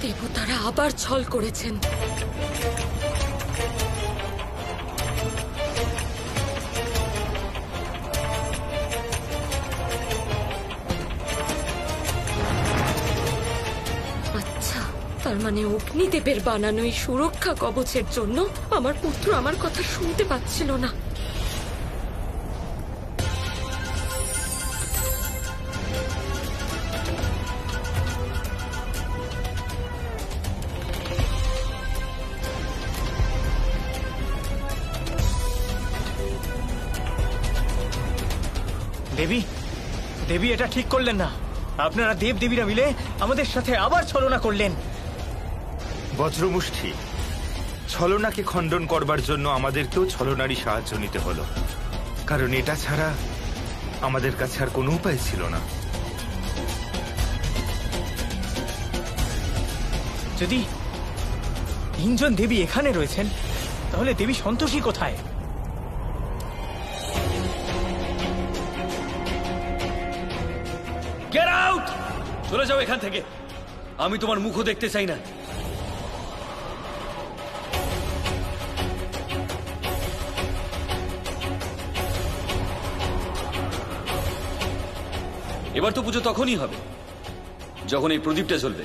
দেবতারা আবার ছল করেছেন। আচ্ছা, তার মানে অগ্নিদেবের বানানো এই সুরক্ষা কবচের জন্য আমার পুত্র আমার কথা শুনতে পাচ্ছিল না। দেবী, দেবী এটা ঠিক করলেন না। আপনারা দেব দেবীরা মিলে আমাদের সাথে আবার ছলনা করলেন। বজ্রমুষ্টি, ছলনাকে খণ্ডন করবার জন্য আমাদেরকেও ছলনারই সাহায্য নিতে হলো, কারণ এটা ছাড়া আমাদের কাছে আর কোনো উপায় ছিল না। যদি তিনজন দেবী এখানে রয়েছেন, তাহলে দেবী সন্তোষী কোথায়? Get out! চলে যাও এখান থেকে। আমি তোমার মুখও দেখতে চাই না। এবার তো পুজো তখনই হবে যখন এই প্রদীপটা জ্বলবে,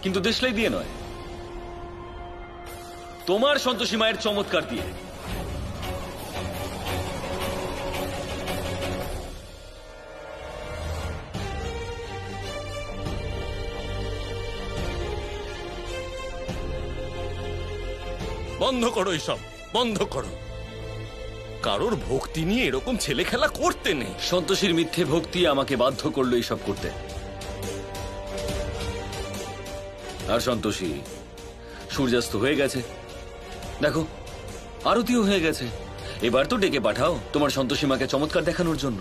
কিন্তু দেশলাই দিয়ে নয়, তোমার সন্তোষী মায়ের চমৎকার দিয়ে। বন্ধ করো এসব, বন্ধ করো। কারোর ভক্তি নিয়ে এরকম ছেলে খেলা করতে নেই। সন্তোষীর মিথ্যে ভক্তি আমাকে বাধ্য করলো এইসব করতে। আর সন্তোষী, সূর্যাস্ত হয়ে গেছে, দেখো আরতিও হয়ে গেছে। এবার তো ডেকে পাঠাও তোমার সন্তোষী মাকে চমৎকার দেখানোর জন্য।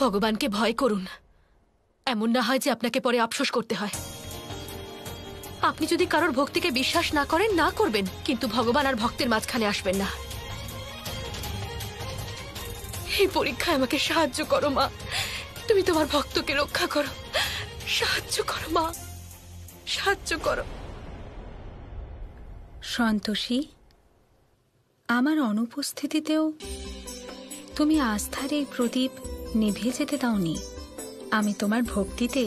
ভগবানকে ভয় করুন, এমন না হয় যে আপনাকে পরে আফসোস করতে হয়। আপনি যদি কারোর ভক্তিকে বিশ্বাস না করেন, না করবেন, কিন্তু ভগবান আর ভক্তের মাঝখানে আসবেন না। এই পরীক্ষায় আমাকে সাহায্য করো মা, তুমি তোমার ভক্তকে রক্ষা করো, সাহায্য করো মা, সাহায্য করো। সন্তোষী, আমার অনুপস্থিতিতেও তুমি আস্থার এই প্রদীপ নিভে যেতে দাওনি। আমি তোমার ভক্তিতে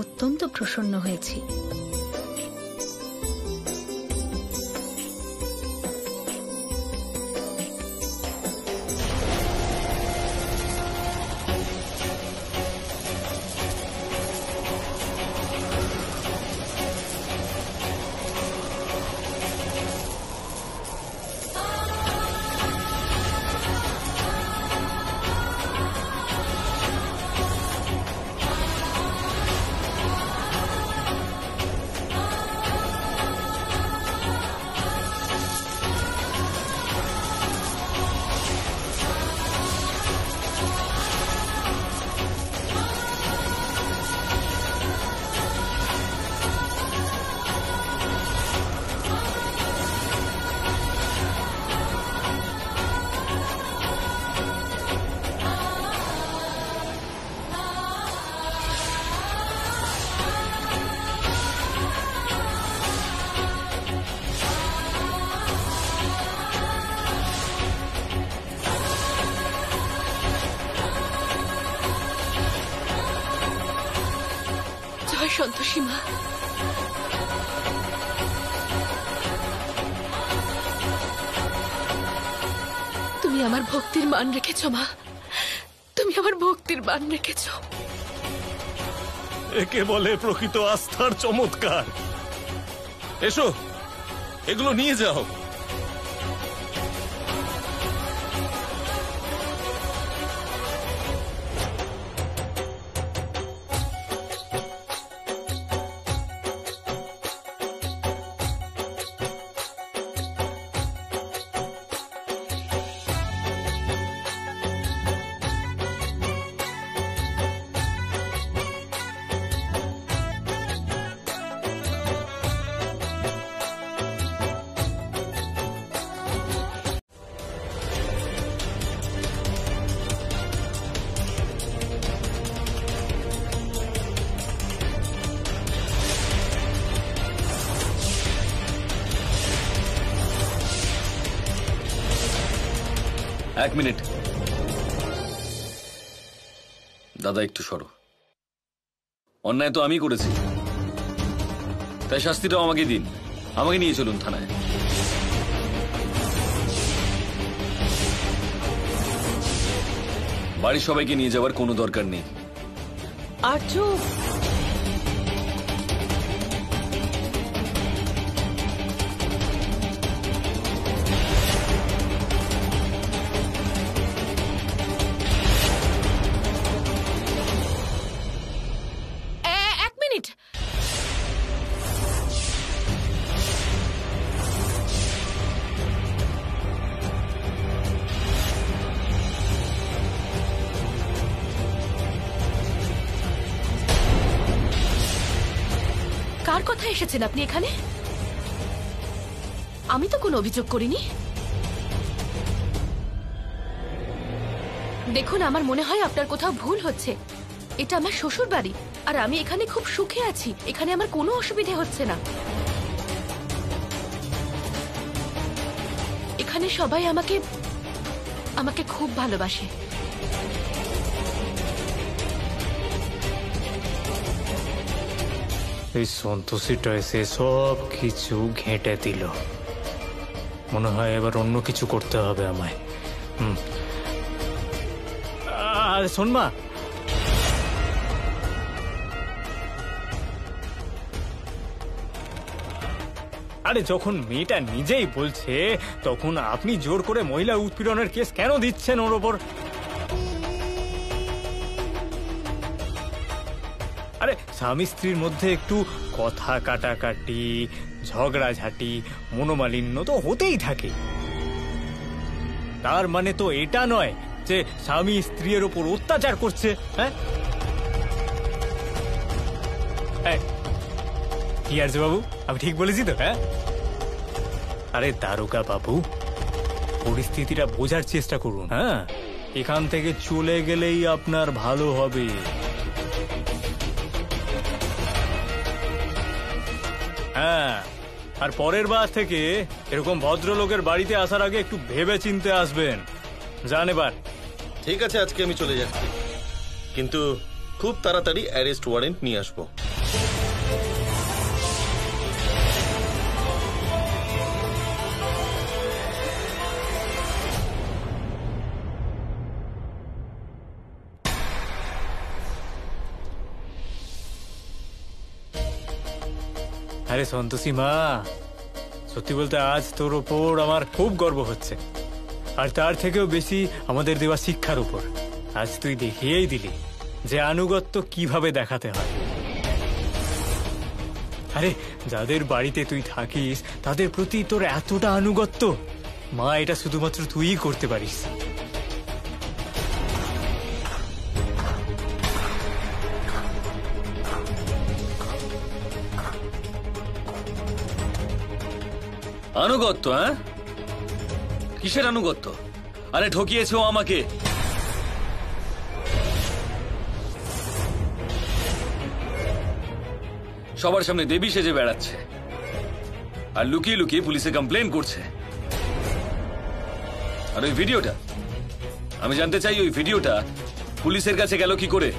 অত্যন্ত প্রসন্ন হয়েছি। জয় সন্তোষী মা। তুমি আমার ভক্তির মান রেখেছ মা, তুমি আমার ভক্তির মান রেখেছ। একে বলে প্রকৃত আস্থার চমৎকার। এসো, এগুলো নিয়ে যাও। 1 মিনিট। দাদা একটু সরো। অন্যায় তো আমি করেছি, তাই শাস্তিটাও আমাকে দিন। আমাকে নিয়ে চলুন থানায়। বাড়ির সবাইকে নিয়ে যাওয়ার কোনো দরকার নেই। আর্য, এক মিনিট। কার কথা এসেছেন আপনি এখানে? আমি তো কোনো অভিযোগ করিনি। দেখুন, আমার মনে হয় আপনার কোথাও ভুল হচ্ছে। এটা আমার শ্বশুর বাড়ি, আর আমি এখানে খুব সুখে আছি। এখানে আমার কোনো অসুবিধে হচ্ছে না। এখানে সবাই আমাকে আমাকে খুব ভালোবাসে। এই সন্তোষীটা এসে সব কিছু ঘেঁটে দিল। মনে হয় এবার অন্য কিছু করতে হবে আমায়। আর শোন মা, আরে যখন মেয়েটা নিজেই বলছে, তখন আপনি জোর করে মহিলা উৎপীড়নের কেস কেন দিচ্ছেন ওর ওপর? আরে স্বামী স্ত্রীর মধ্যে একটু কথা কাটাকাটি, ঝগড়াঝাটি, মনোমালিন্য তো হতেই থাকে। তার মানে তো এটা নয় যে স্বামী স্ত্রীর ওপর অত্যাচার করছে। হ্যাঁ, কি আছে বাবু, আমি ঠিক বলেছি তো? হ্যাঁ, আরে দারোগা বাবু, পরিস্থিতিটা বোঝার চেষ্টা করুন। হ্যাঁ, এখান থেকে চলে গেলেই আপনার ভালো হবে। হ্যাঁ, আর পরের বার থেকে এরকম ভদ্রলোকের বাড়িতে আসার আগে একটু ভেবে চিনতে আসবেন। জান এবার। ঠিক আছে, আজকে আমি চলে যাচ্ছি, কিন্তু খুব তাড়াতাড়ি অ্যারেস্ট ওয়ারেন্ট নিয়ে আসবো। আরে সন্তোষী মা, সত্যি বলতে আজ তোর ওপর আমার খুব গর্ব হচ্ছে, আর তার থেকেও বেশি আমাদের দেওয়া শিক্ষার উপর। আজ তুই দেখিয়েই দিলি যে আনুগত্য কিভাবে দেখাতে হয়। আরে যাদের বাড়িতে তুই থাকিস তাদের প্রতি তোর এতটা আনুগত্য, মা, এটা শুধুমাত্র তুইই করতে পারিস। আনুগত্য? হ্যাঁ, কিসের আনুগত্য? আরে ঠকিয়েছে ও আমাকে। সবার সামনে দেবী সেজে বেড়াচ্ছে, আর লুকিয়ে লুকিয়ে পুলিশে কমপ্লেন করছে। আর ওই ভিডিওটা, আমি জানতে চাই ওই ভিডিওটা পুলিশের কাছে গেল কি করে?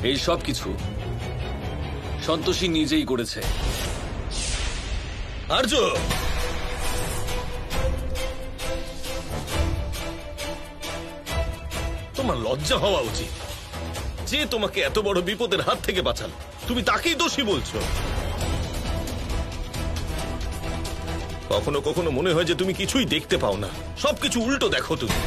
এই সব কিছু সন্তোষী নিজেই করেছে। আর্য, তোমার লজ্জা হওয়া উচিত। যে তোমাকে এত বড় বিপদের হাত থেকে বাঁচালো, তুমি তাকেই দোষী বলছো। কখনো কখনো মনে হয় যে তুমি কিছুই দেখতে পাও না, সবকিছু উল্টো দেখো তুমি।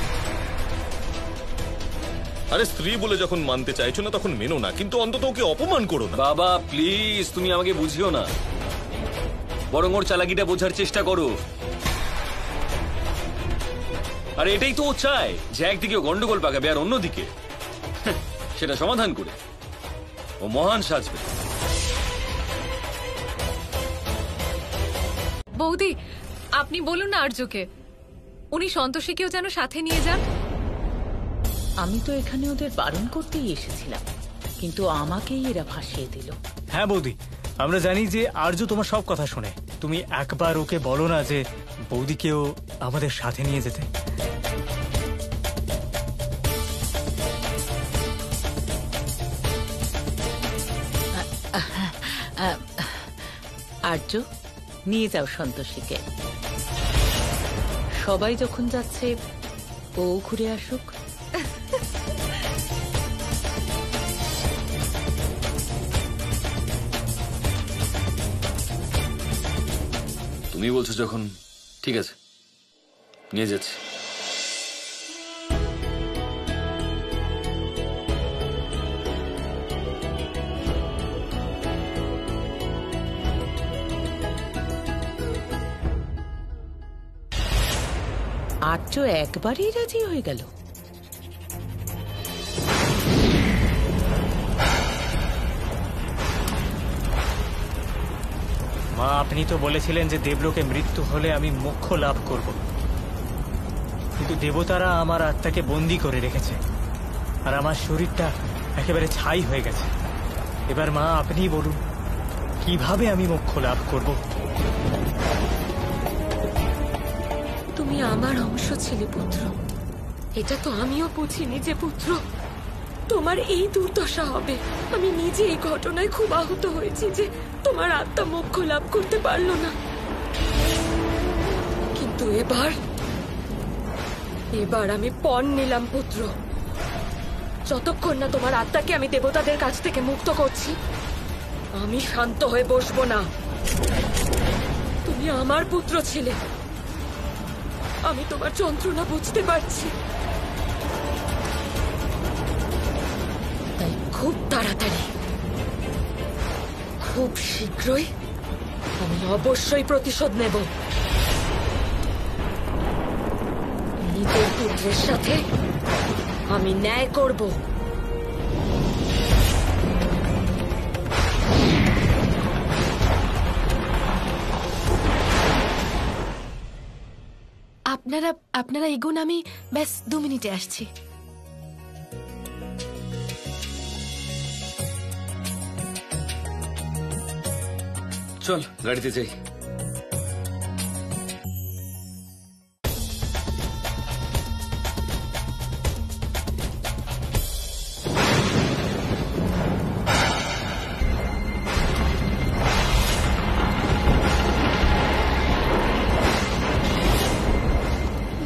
আরে স্ত্রী বলে যখন মানতে চাইছো না তখন মেনো না, কিন্তু অন্তত ওকে অপমান করো না। বাবা প্লিজ, তুমি আমাকে বুঝিও না, বরং ওর চালাকিটা বোঝার চেষ্টা করো। আর এটাই তো ও চায়, যে একদিকে ও গন্ডগোল পাকাবে আর অন্যদিকে সেটা সমাধান করে ও মহান সাজবে। বৌদি, আপনি বলুন না আর্যকে, উনি সন্তোষীকেও যেন সাথে নিয়ে যান। আমি তো এখানে ওদের বারণ করতেই এসেছিলাম, কিন্তু আমাকেই এরা ফাঁসিয়ে দিল। হ্যাঁ বৌদি, আমরা জানি যে আর্য তোমার সব কথা শুনে। তুমি একবার ওকে বলো না যে বৌদিকেও আমাদের সাথে নিয়ে যেতে। আর্য, নিয়ে যাও সন্তোষীকে। সবাই যখন যাচ্ছে ও ঘুরে আসুক। তুমি বলছো যখন, ঠিক আছে, নিয়ে যাচ্ছি। আর্য একবারই রাজি হয়ে গেল। মা, আপনি তো বলেছিলেন যে দেবলোকে মৃত্যু হলে আমি মোক্ষ লাভ করব, কিন্তু দেবতারা আমার আত্মাকে বন্দী করে রেখেছে আর আমার শরীরটা একেবারে ছাই হয়ে গেছে। এবার মা আপনি বলুন, কিভাবে আমি মোক্ষ লাভ করব? তুমি আমার অংশ ছিলে পুত্র, এটা তো আমিও বুঝিনি যে পুত্র তোমার এই দুর্দশা হবে। আমি নিজে এই ঘটনায় খুব আহত হয়েছি যে তোমার আত্মা মোক্ষ লাভ করতে পারলো না। কিন্তু এবার আমি পণ নিলাম পুত্র, যতক্ষণ না তোমার আত্মাকে আমি দেবতাদের কাছ থেকে মুক্ত করছি আমি শান্ত হয়ে বসবো না। তুমি আমার পুত্র ছিলে, আমি তোমার যন্ত্রণা বুঝতে পারছি, তাই খুব তাড়াতাড়ি, খুব শীঘ্রই আমি অবশ্যই প্রতিশোধ নেব। নিজের পুত্রের সাথে আমি ন্যায় করব। আপনারা এগুন, আমি ব্যাস 2 মিনিটে আসছি। চল গাড়িতে যাই।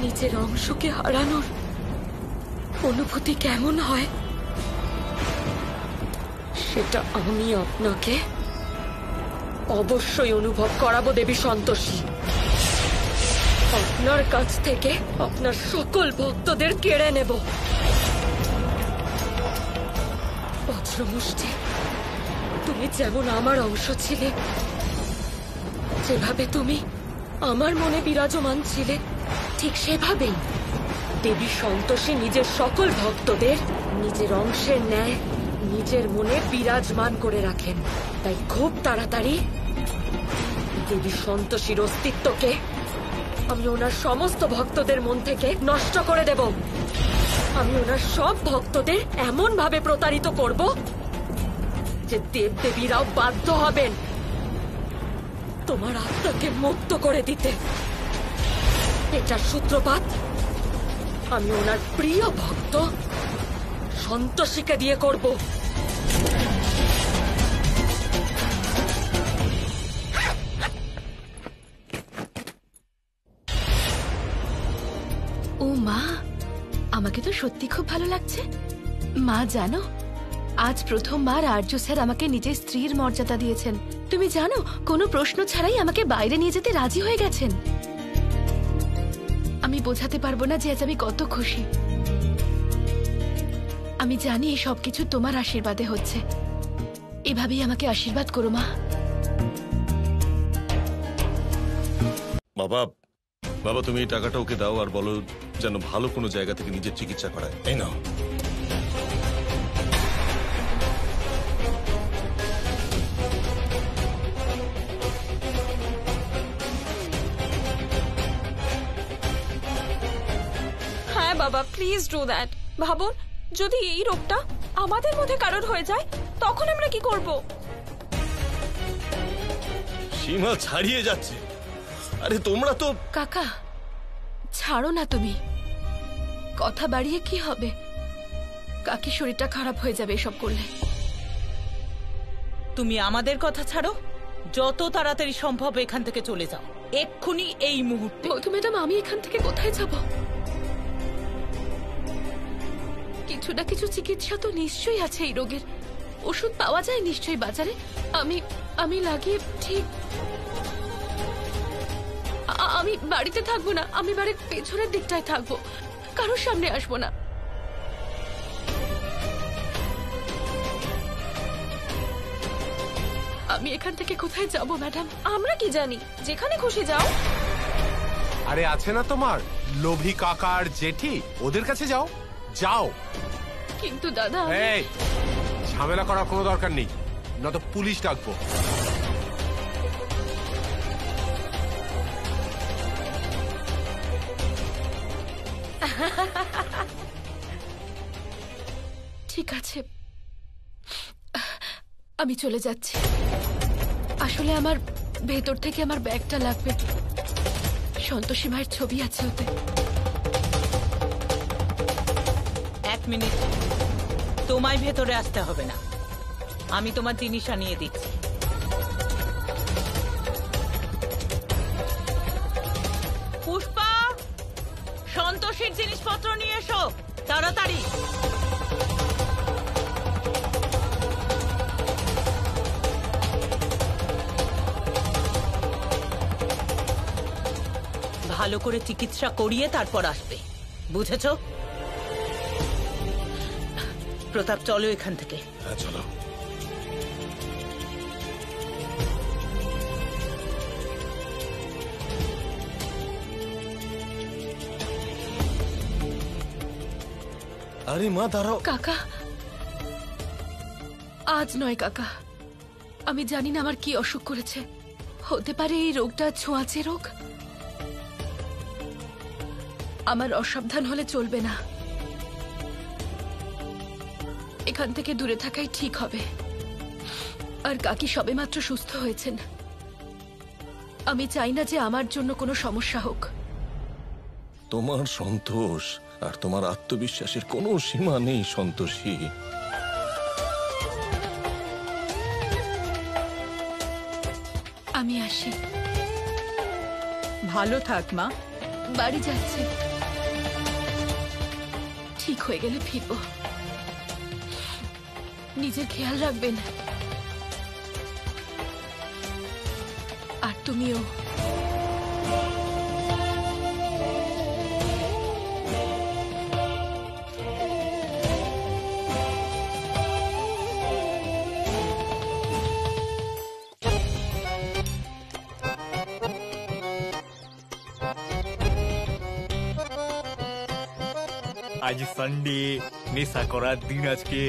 নিজের অংশকে হারানোর অনুভূতি কেমন হয় সেটা আমি আপনাকে অবশ্যই অনুভব করাবো দেবী সন্তোষী। আপনার কাছ থেকে আপনার সকল ভক্তদের কেড়ে নেব। বজ্রমুষ্টি, তুমি যেমন আমার অংশ ছিলে, যেভাবে তুমি আমার মনে বিরাজমান ছিলে, ঠিক সেভাবেই দেবী সন্তোষী নিজের সকল ভক্তদের নিজের অংশের ন্যায় নিজের মনে বিরাজমান করে রাখেন। তাই খুব তাড়াতাড়ি দেবী সন্তোষীর অস্তিত্বকে আমি ওনার সমস্ত ভক্তদের মন থেকে নষ্ট করে দেব। আমি ওনার সব ভক্তদের এমন ভাবে প্রতারিত করব যে দেবদেবীরাও বাধ্য হবেন তোমার আত্মাকে মুক্ত করে দিতে। এটার সূত্রপাত আমি ওনার প্রিয় ভক্ত সন্তোষীকে দিয়ে করব। ও মা, আমাকে তো সত্যি খুব ভালো লাগছে। মা জানো, আজ প্রথমবার আর্য স্যার আমাকে নিজের স্ত্রীর মর্যাদা দিয়েছেন। তুমি জানো, কোনো প্রশ্ন ছাড়াই আমাকে বাইরে নিয়ে যেতে রাজি হয়ে গেছেন। আমি বোঝাতে পারবো না যে আজ আমি কত খুশি। আমি জানি এই সবকিছু তোমার আশীর্বাদে হচ্ছে। এভাবেই আমাকে আশীর্বাদ করো মা। বাবা, বাবা তুমি এই টাকাটা ওকে দাও আর বলো যেন ভালো কোনো জায়গা থেকে নিজের চিকিৎসা করায়। এই নাও। হ্যাঁ বাবা, প্লিজ ডু দ্যাট। ভাবুন, যদি এই রোগটা আমাদের মধ্যে কারোর হয়ে যায় তখন আমরা কি করব? সীমা ছাড়িয়ে যাচ্ছে। আরে তোমরা তো কাকা ছাড়ো না, তুমি কথা বাড়িয়ে কি হবে? কাকি শরীরটা খারাপ হয়ে যাবে এসব করলে। তুমি আমাদের কথা ছাড়ো, যত তাড়াতাড়ি সম্ভব এখান থেকে চলে যাও, এক্ষুনি, এই মুহূর্তে। মধু ম্যাডাম, আমি এখান থেকে কোথায় যাব? কিছু না কিছু চিকিৎসা তো নিশ্চয়ই আছে এই রোগের, ওষুধ পাওয়া যায় নিশ্চয়ই বাজারে। আমি লাগিয়ে ঠিক আমি বাড়িতে থাকবো না, আমি বাড়ির পেছনের দিকটায় থাকবো, কারোর সামনে আসবো না। আমি এখান থেকে কোথায় যাব ম্যাডাম? আমরা কি জানি, যেখানে খুশি যাও। আরে আছে না তোমার লোভী কাকা আর জেঠি, ওদের কাছে যাও যাও। কিন্তু দাদা, এই ঝামেলা করার কোনো দরকার নেই, নয়তো পুলিশ ডাকবো। ঠিক আছে, আমি চলে যাচ্ছি। আসলে আমার ভেতর থেকে আমার ব্যাগটা লাগবে, সন্তোষী মায়ের ছবি আছে ওতে। 1 মিনিট, তোমায় ভেতরে আসতে হবে না, আমি তোমার জিনিস আনিয়ে দিচ্ছি। পুষ্পা, সন্তোষীর জিনিসপত্র নিয়ে এসো তাড়াতাড়ি। ভালো করে চিকিৎসা করিয়ে তারপর আসবে, বুঝেছ? প্রতাপ, চলো এখান থেকে। হ্যাঁ চলো। আরে মা দাঁড়াও। কাকা, আজ নয় কাকা, আমি জানি না আমার কি অসুখ করেছে। হতে পারে এই রোগটা ছোঁয়াচে রোগ। আমার অসাবধান হলে চলবে না, এখান থেকে দূরে থাকাই ঠিক হবে। আর কাকি সবেমাত্র সুস্থ হয়েছেন, আমি চাই না যে আমার জন্য কোনো সমস্যা হোক। তোমার সন্তোষ আর তোমার আত্মবিশ্বাসের কোনো সীমা নেই সন্তোষী। আমি আসি। ভালো থাক মা। বাড়ি যাচ্ছি, ঠিক হয়ে গেলে ফিরবো। নিজের খেয়াল রাখবেন, আর তুমিও। আজ সানডে, নেশা করার দিন আজকে।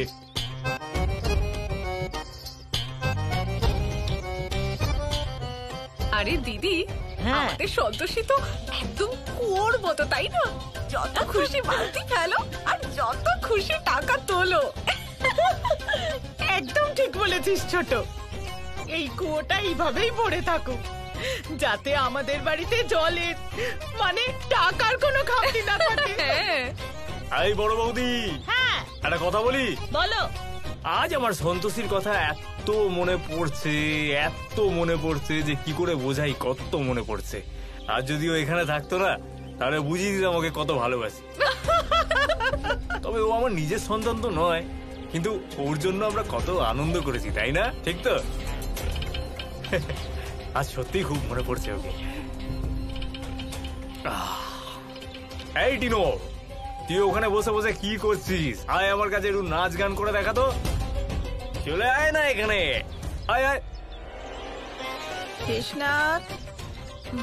আরে দিদি, হ্যাঁ। আমাদের সন্তোষী তো একদম কুয়োর মতো, তাই না? যত খুশি বালতি ফেলো আর যত খুশি টাকা তোলো। একদম ঠিক বলেছিস ছোট, এই কুয়োটা এইভাবেই ভরে থাকুক, যাতে আমাদের বাড়িতে জলের মানে টাকার কোনো খামতি না থাকে। হ্যাঁ, এই বড় বৌদি, হ্যাঁ একটা কথা বলি। বলো। আজ আমার সন্তোষীর কথা এত মনে পড়ছে যে কি করে বোঝাই, কত মনে পড়ছে। আর যদিও এখানে থাকতো না, তাহলে বুঝিয়ে দিতাম আমাকে কত ভালোবাসি। তবে ও আমার নিজের সন্তান তো নয়, কিন্তু ওর জন্য আমরা কত আনন্দ করেছি, তাই না? ঠিক তো? আজ সত্যিই খুব মনে পড়ছে ওকে। এই টিনো, তুই ওখানে বসে বসে কি করছিস? আয় আমার কাছে একটু নাচ গান করে দেখা তো। চলে আয় না এখানে, আয় আয়। কৃষ্ণাথ,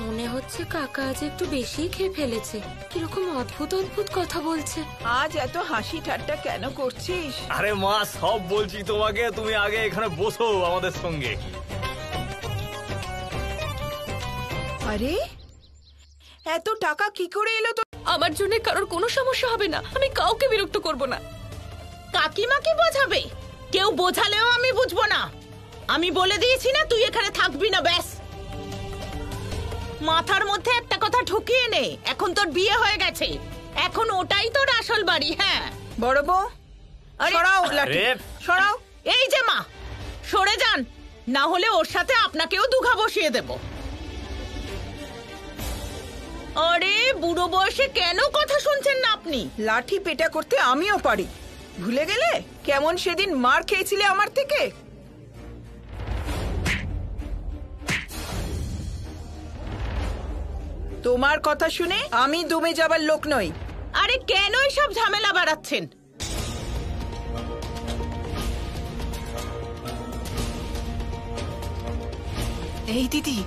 মনে হচ্ছে কাকা আজ একটু বেশি খেয়ে ফেলেছে। কিরকম অদ্ভুত অদ্ভুত কথা বলছে। আজ এত হাসি ঠাট্টা কেন করছিস? আরে মা, সব বলছি তোমাকে, তুমি আগে এখানে বসো আমাদের সঙ্গে। আরে এত টাকা কি করে এলো তো? আমার জন্য কারোর কোনো সমস্যা হবে না, আমি কাউকে বিরক্ত করব না। কাকিমাকে বোঝাবে? কেউ বোঝালেও আমি বুঝবো না। আমি বলে দিয়েছি না তুই এখানে থাকবি না, ব্যাস। মাথার মধ্যে একটা কথা ঢুকিয়ে নে, এখন তোর বিয়ে হয়ে গেছে, এখন ওটাই তোর আসল বাড়ি। হ্যাঁ বড় বউ, সরাও লাঠি, সরাও। এই যে মা, সরে যান, না হলে ওর সাথে আপনাকেও দুঘা বসিয়ে দেব। আরে বুড়ো বয়সে কেন কথা শুনছেন না আপনি? লাঠি পেটা করতে আমিও পারি, ভুলে গেলে কেমন সেদিন মার খেয়েছিলে আমার থেকে? তোমার কথা শুনে আমি দমে যাবার লোক নই। আরে কেন সব ঝামেলা বাড়াচ্ছেন? এই দিদি,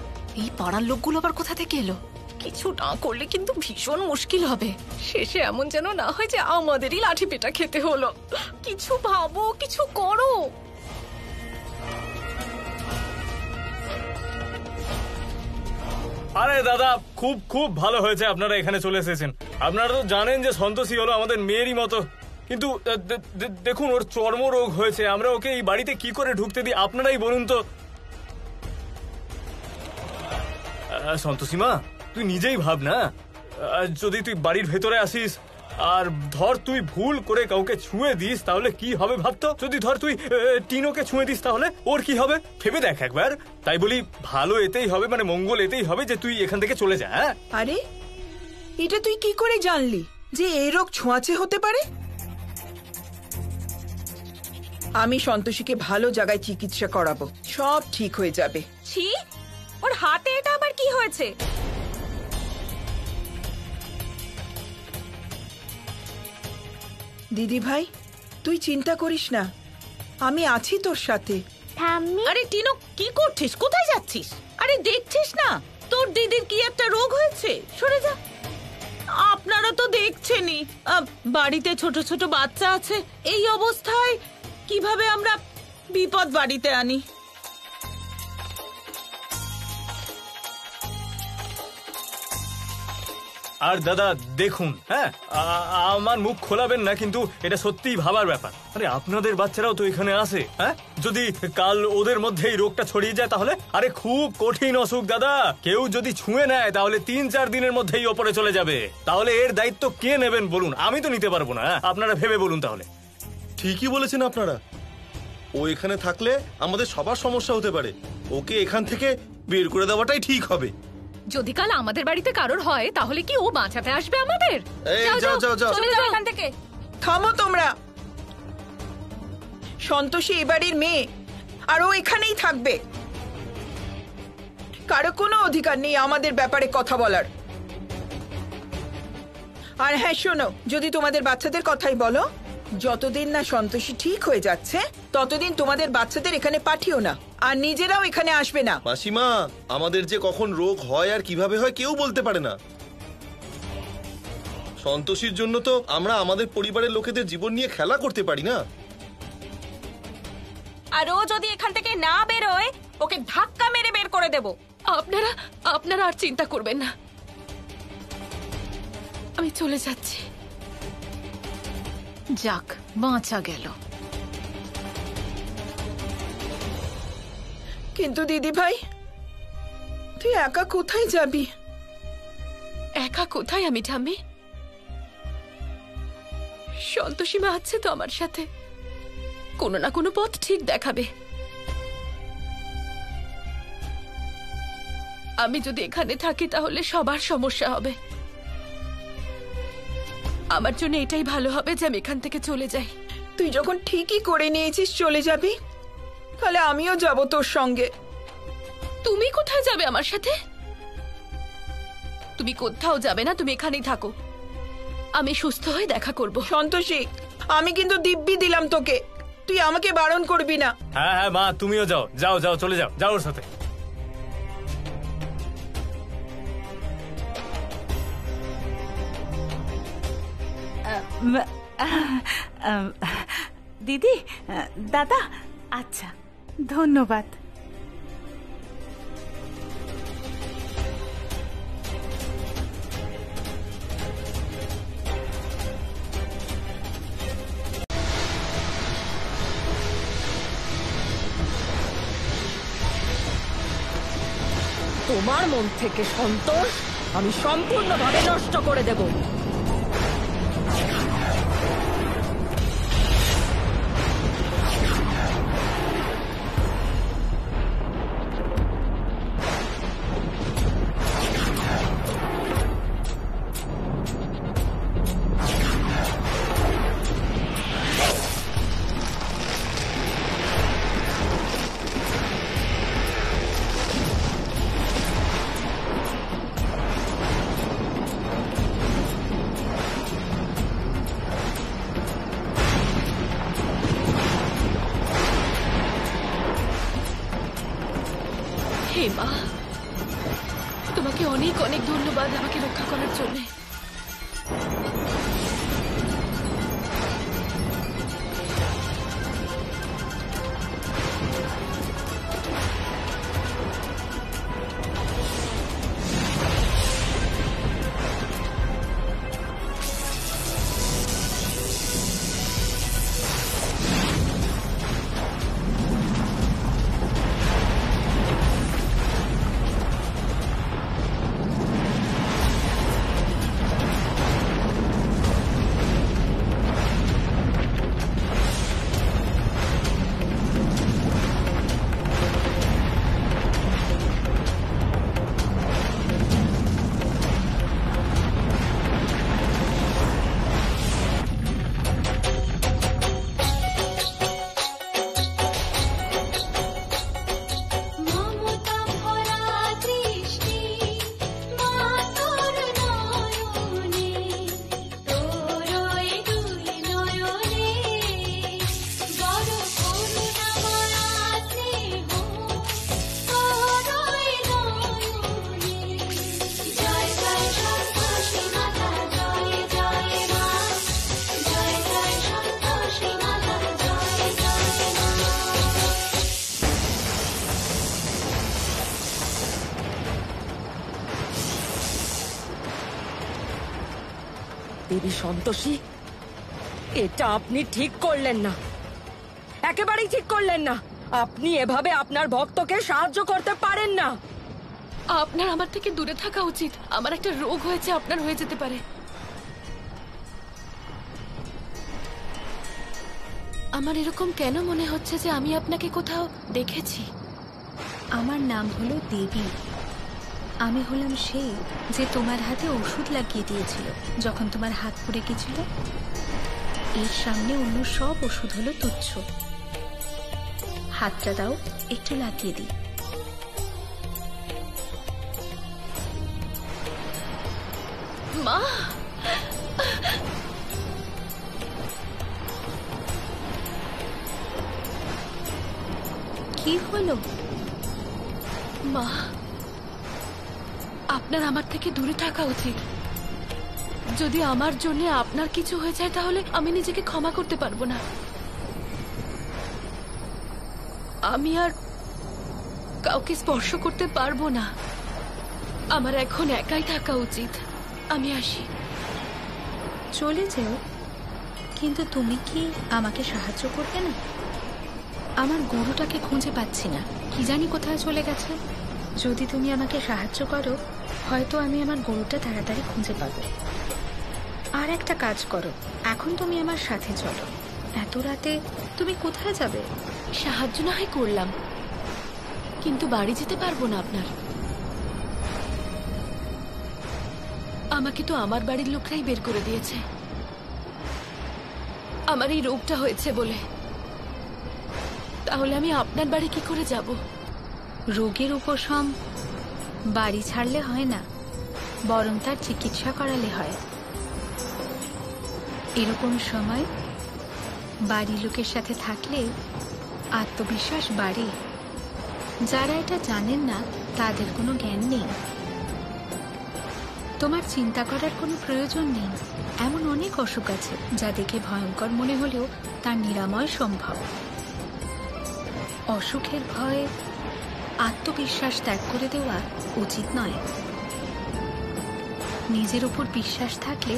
এই পাড়ার লোকগুলো আবার কোথা থেকে এলো? কিছু না করলে কিন্তু ভীষণ মুশকিল হবে। শেষে এমন যেন না হয় যে আমাদেরই লাঠি পেটা খেতে হলো। কিছু ভাবো, কিছু করো। আরে দাদা, খুব খুব ভালো হয়েছে আপনারা এখানে চলে এসেছেন। আপনারা তো জানেন যে সন্তোষী হলো আমাদের মেয়েরই মতো, কিন্তু দেখুন ওর চর্মরোগ হয়েছে, আমরা ওকে এই বাড়িতে কি করে ঢুকতে দিই আপনারাই বলুন তো। সন্তোষী মা, তুই নিজেই ভাব না, যদি তুই বাড়ির ভেতরে আসিস আর ধর তুই ভুল করে কাউকে ছুঁয়ে দিস তাহলে কি হবে ভাবতো? যদি ধর তুই টিনোকে ছুঁয়ে দিস তাহলে ওর কি হবে ভেবে দেখ একবার। তাই বলি ভালো এতেই হবে, মানে মঙ্গল এতেই হবে যে তুই এখান থেকে চলে যা। আরে এটা তুই কি করে জানলি যে এই রোগ ছোঁয়াচে হতে পারে? আমি সন্তোষীকে ভালো জায়গায় চিকিৎসা করাবো, সব ঠিক হয়ে যাবে। ছি, ওর হাতে এটা আবার কি হয়েছে? দিদি ভাই, তুই চিন্তা করিস না, আমি আছি তোর সাথে। আরে টিনো, কি করছিস? কোথায় যাচ্ছিস? আরে দেখছিস না তোর দিদির কি একটা রোগ হয়েছে? সরে যা। আপনারা তো দেখছেনই, বাড়িতে ছোট ছোট বাচ্চা আছে, এই অবস্থায় কিভাবে আমরা বিপদ বাড়িতে আনি? আর দাদা দেখুন, হ্যাঁ আমার মুখ খোলাবেন না, কিন্তু এটা সত্যিই ভাবার ব্যাপার। আরে আপনাদের বাচ্চারাও তো এখানে আসে, হ্যাঁ যদি কাল ওদের মধ্যে এই রোগটা ছড়িয়ে যায় তাহলে? আরে খুব কঠিন অসুখ দাদা, কেউ যদি ছুঁয়ে নেয় তাহলে 3-4 দিনের মধ্যেই ওপরে চলে যাবে। তাহলে এর দায়িত্ব কে নেবেন বলুন? আমি তো নিতে পারবো না, আপনারা ভেবে বলুন তাহলে। ঠিকই বলেছেন আপনারা, ও এখানে থাকলে আমাদের সবার সমস্যা হতে পারে, ওকে এখান থেকে বের করে দেওয়াটাই ঠিক হবে। যদি কাল আমাদের বাড়িতে কারোর হয় তাহলে কি ও বাঁচাতে আসবে আমাদের? যাও যাও যাও, চলে যাও এখান থেকে। থামো তোমরা, সন্তোষী এ বাড়ির মেয়ে আর ও এখানেই থাকবে। কারো কোনো অধিকার নেই আমাদের ব্যাপারে কথা বলার। আর হ্যাঁ শোনো, যদি তোমাদের বাচ্চাদের কথাই বলো, যতদিন না সন্তোষী ঠিক হয়ে যাচ্ছে ততদিন তোমাদের বাচ্চাদের এখানে পাঠিও না, আর নিজেরাও এখানে আসবে না। মাসিমা, আমাদের যে কখন রোগ হয় আর কিভাবে হয় কেউ বলতে পারে না। সন্তোষীর জন্য তো আমরা আমাদের পরিবারের লোকেদের জীবন নিয়ে খেলা করতে পারি না। আর ও যদি এখান থেকে না বেরোয়, ওকে ধাক্কা মেরে বের করে দেব। আপনারা আর চিন্তা করবেন না, আমি চলে যাচ্ছি। যাক, বাঁচা গেল। কিন্তু দিদি ভাই, তুই একা কোথায় যাবি? একা কোথায় আমি ঠাম্মি? সন্তোষী মা আছে তো আমার সাথে, কোনো না কোনো পথ ঠিক দেখাবে। আমি যদি এখানে থাকি তাহলে সবার সমস্যা হবে। আমার জন্য এটাই ভালো হবে যে আমি এখান থেকে চলে যাই। তুই যখন ঠিকই করে নিয়েছিস চলে যাবি, তাহলে আমিও যাব তোর সঙ্গে। তুমি কোথায় যাবে আমার সাথে? তুমি কোথাও যাবে না, তুমি এখানেই থাকো, আমি সুস্থ হয়ে দেখা করব। সন্তোষী, আমি কিন্তু দিব্যি দিলাম তোকে, তুই আমাকে বারণ করবি না। হ্যাঁ হ্যাঁ মা, তুমিও যাও যাও যাও, চলে যাও, যাও ওর সাথে। দিদি, দাদা, আচ্ছা ধন্যবাদ। তোমার মন থেকে সন্তোষ আমি সম্পূর্ণভাবে নষ্ট করে দেব। হে মা, তোমাকে অনেক অনেক ধন্যবাদ আমাকে রক্ষা করার জন্য। দেবী সন্তোষী, এটা আপনি ঠিক করলেন না, একেবারেই ঠিক করলেন না। আপনি এভাবে আপনার ভক্তকে সাহায্য করতে পারেন না। আপনার আমার থেকে দূরে থাকা উচিত। আমার একটা রোগ হয়েছে, আপনার হয়ে যেতে পারে। আমার এরকম কেন মনে হচ্ছে যে আমি আপনাকে কোথাও দেখেছি? আমার নাম হলো দেবী। আমি হলাম সে যে তোমার হাতে ওষুধ লাগিয়ে দিয়েছিল যখন তোমার হাত পুড়ে গেছিল। এর সামনে অন্য সব ওষুধ হলো তুচ্ছ। হাতটা দাও, একটু লাগিয়ে দিই। মা, কি হলো? মা, আপনার আমার থেকে দূরে থাকা উচিত। যদি আমার জন্য আপনার কিছু হয়ে যায় তাহলে আমি নিজেকে ক্ষমা করতে পারবো না। আমি আর কাউকে স্পর্শ করতে পারবো না। আমার এখন একাই থাকা উচিত। আমি আসি। চলে যেও, কিন্তু তুমি কি আমাকে সাহায্য করবে না? আমার গরুটাকে খুঁজে পাচ্ছি না, কি জানি কোথায় চলে গেছে। যদি তুমি আমাকে সাহায্য করো, হয়তো আমি আমার গরুটা তাড়াতাড়ি খুঁজে পাবো। আর একটা কাজ করো, এখন তুমি আমার সাথে চলো। এত রাতে তুমি কোথায় যাবে? সাহায্য না হয় করলাম, কিন্তু বাড়ি যেতে পারবো না আপনার। আমাকে তো আমার বাড়ির লোকরাই বের করে দিয়েছে আমার এই রোগটা হয়েছে বলে। তাহলে আমি আপনার বাড়ি কি করে যাব? রোগের উপশম বাড়ি ছাড়লে হয় না, বরং তার চিকিৎসা করালে হয়। এরকম সময় বাড়ির লোকের সাথে থাকলে আত্মবিশ্বাস বাড়ে। যারা এটা জানেন না তাদের কোনো জ্ঞান নেই। তোমার চিন্তা করার কোনো প্রয়োজন নেই। এমন অনেক অসুখ আছে যা দেখে ভয়ঙ্কর মনে হলেও তার নিরাময় সম্ভব। অসুখের ভয়ে আত্মবিশ্বাস ত্যাগ করে দেওয়া উচিত নয়। নিজের উপর বিশ্বাস থাকলে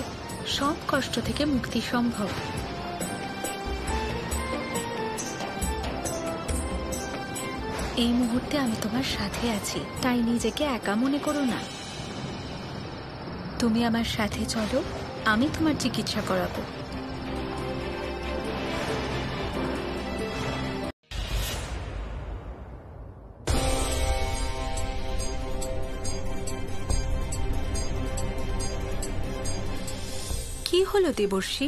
সব কষ্ট থেকে মুক্তি সম্ভব। এই মুহূর্তে আমি তোমার সাথে আছি, তাই নিজেকে একা মনে করো না। তুমি আমার সাথে চলো, আমি তোমার চিকিৎসা করাবো। কি হলো দেবর্ষী,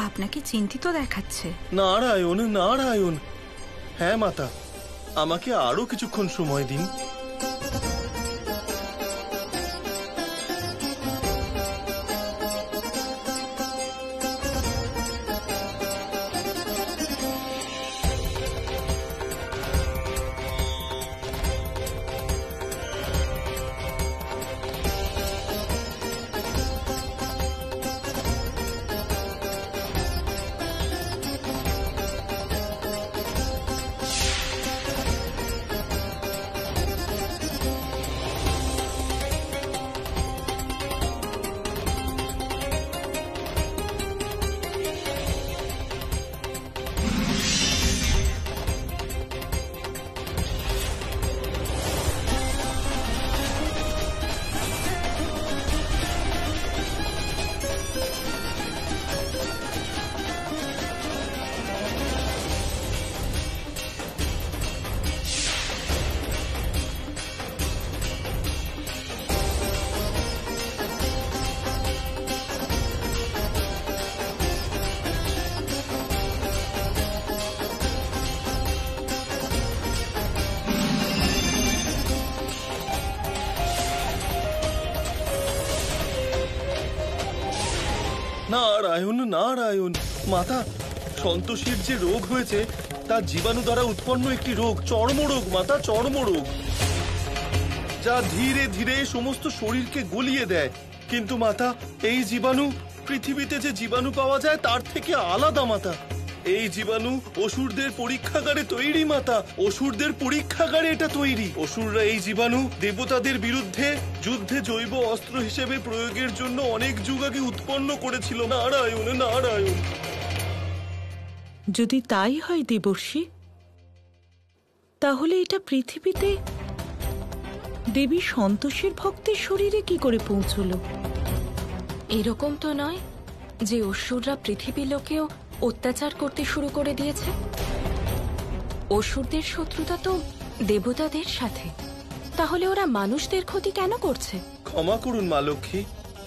আপনাকে চিন্তিত দেখাচ্ছে। নারায়ণ নারায়ণ। হ্যাঁ মাতা, আমাকে আরো কিছুক্ষণ সময় দিন। নারায়ণ নারায়ণ। মাতা, সন্তোষীর যে রোগ হয়েছে তা জীবাণু দ্বারা উৎপন্ন একটি রোগ, চর্মরোগ মাতা, চর্মরোগ, যা ধীরে ধীরে সমস্ত শরীরকে গলিয়ে দেয়। কিন্তু মাতা, এই জীবাণু পৃথিবীতে যে জীবাণু পাওয়া যায় তার থেকে আলাদা মাতা। এই জীবাণু অসুরদের পরীক্ষাগারে তৈরি মাতা, অসুরদের পরীক্ষাগারে এটা তৈরি। অসুররা এই জীবাণু দেবতাদের বিরুদ্ধে যুদ্ধে জৈব অস্ত্র হিসেবে প্রয়োগের জন্য অনেক যুগ আগে উৎপন্ন করেছিল। নারায়ণ নারায়ণ। যদি তাই হয় দেবর্ষী, তাহলে এটা পৃথিবীতে দেবী সন্তোষীর ভক্তের শরীরে কি করে পৌঁছলো? এরকম তো নয় যে অসুররা পৃথিবী লোকেও অত্যাচার করতে শুরু করে দিয়েছে। অসুরদের শত্রুতা তো দেবতাদের সাথে, তাহলে ওরা মানুষদের ক্ষতি কেন করছে? ক্ষমা করুন মা লক্ষ্মী,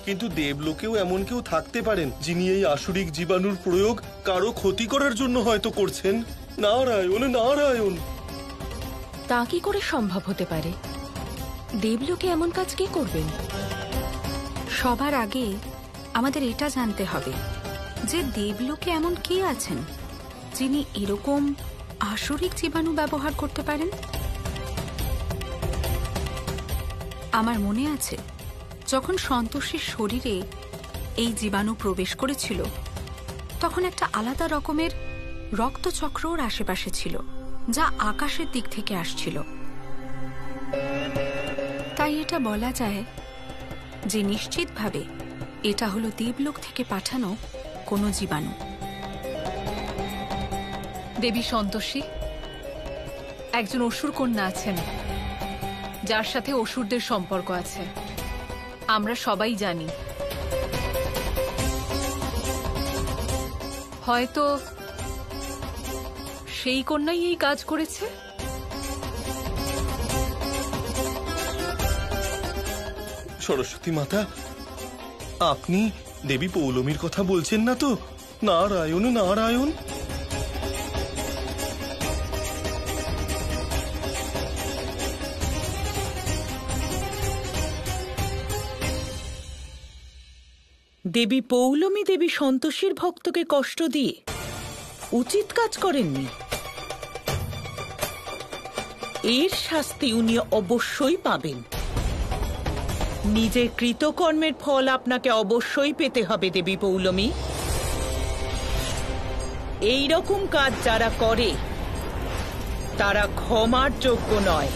কিন্তু দেবলোকেও এমন কেউ থাকতে পারেন যিনি এই আসুরিক জীবাণুর প্রয়োগ কারো ক্ষতি করার জন্য হয়তো করছেন। নারায়ণ নারায়ণ। তা কি করে সম্ভব হতে পারে? দেবলোকে এমন কাজ কে করবেন? সবার আগে আমাদের এটা জানতে হবে যে দেবলোকে এমন কে আছেন যিনি এরকম আসরিক জীবাণু ব্যবহার করতে পারেন। আমার মনে আছে যখন সন্তোষীর শরীরে এই জীবাণু প্রবেশ করেছিল তখন একটা আলাদা রকমের রক্তচক্র ওর আশেপাশে ছিল, যা আকাশের দিক থেকে আসছিল। তাই এটা বলা যায় যে নিশ্চিতভাবে এটা হলো দেবলোক থেকে পাঠানো কোনো জীবাণু। দেবী সন্তোষী, একজন অসুর কন্যা আছেন যার সাথে অসুরদের সম্পর্ক আছে, আমরা সবাই জানি। হয়তো সেই কন্যাই এই কাজ করেছে। সরস্বতী মাতা, আপনি দেবী পৌলমীর কথা বলছেন না তো? নারায়ণ নারায়ণ। দেবী পৌলমী দেবী সন্তোষীর ভক্তকে কষ্ট দিয়ে উচিত কাজ করেননি। এর শাস্তি উনি অবশ্যই পাবেন। নিজের কৃতকর্মের ফল আপনাকে অবশ্যই পেতে হবে দেবী পৌলমী। এই রকম কাজ যারা করে তারা ক্ষমার যোগ্য নয়।